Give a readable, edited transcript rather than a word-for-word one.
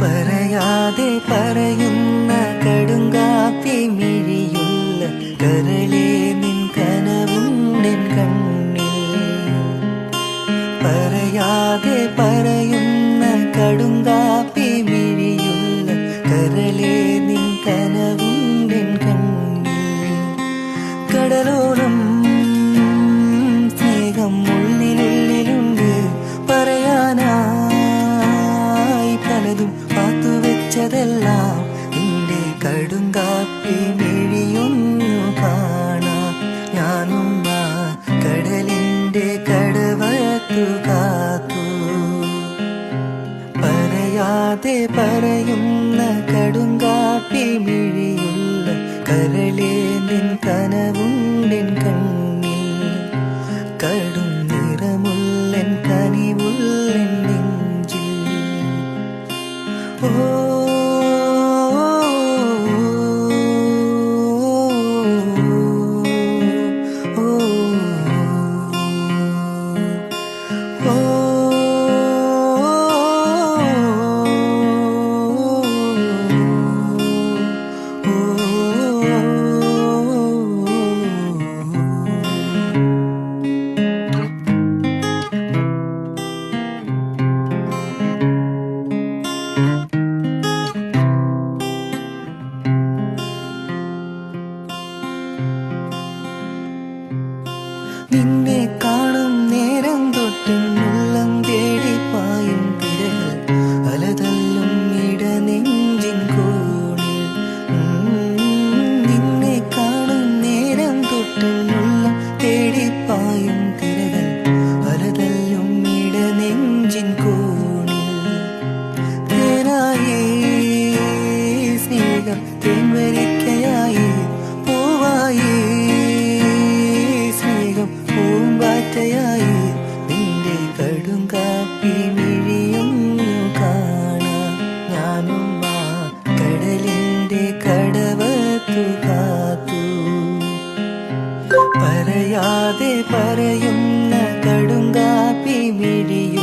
പറയാതെ പറയുന്ന കടുങ്കാപ്പി മിഴിയുള്ള കരളേ നിൻ കനവുണ്ടെൻ കണ്ണിൽ. പറയാതെ പറയുന്ന കടുങ്കാപ്പി മിഴിയുള്ള കരളേ നിൻ കനവുണ്ടെൻ കണ്ണിൽ. കടലോളം സ്നേഹം ഉള്ളിലുള്ളിലുണ്ട്, പറയാനായി പലതും പാത്തുവെച്ചതെല്ലാം നിന്റെ കടുങ്കാപ്പി മിഴിയൊന്നു കാണാം. ഞാനും ആ കടലിന്റെ കടവത്തു കാത്തു. പറയാതെ പറയുന്ന കടുങ്കാപ്പി മിഴിയുള്ള കരളേ നിൻ കനവുണ്ടെൻ കണ്ണിൽ. കടും നിറമുള്ളൻ കനിവുള്ളൻ നെഞ്ചിൽ. ഓ നിന്നെ കാണും നേരം തൊട്ടുള്ളം തേടി പായും തിരകൾ അലതല്ലും ഇടനെഞ്ചിൻ കോണിൽ. നിന്നെ കാണും നേരം തൊട്ടുള്ളം തേടി പായും തിരകൾ അലതല്ലും ഇടനെഞ്ചിൻ കോണിൽ. തേനായി സ്നേഹം തേൻവരിക്കയായി പൂവായി പൂമ്പാറ്റയായി നിന്റെ കടുങ്കാപ്പി മിഴിയൊന്നു കാണാം. ഞാനും ആ കടലിന്റെ കടവത്തു കാത്തു. പറയാതെ പറയുന്ന കടുങ്കാപ്പി മിഴിയും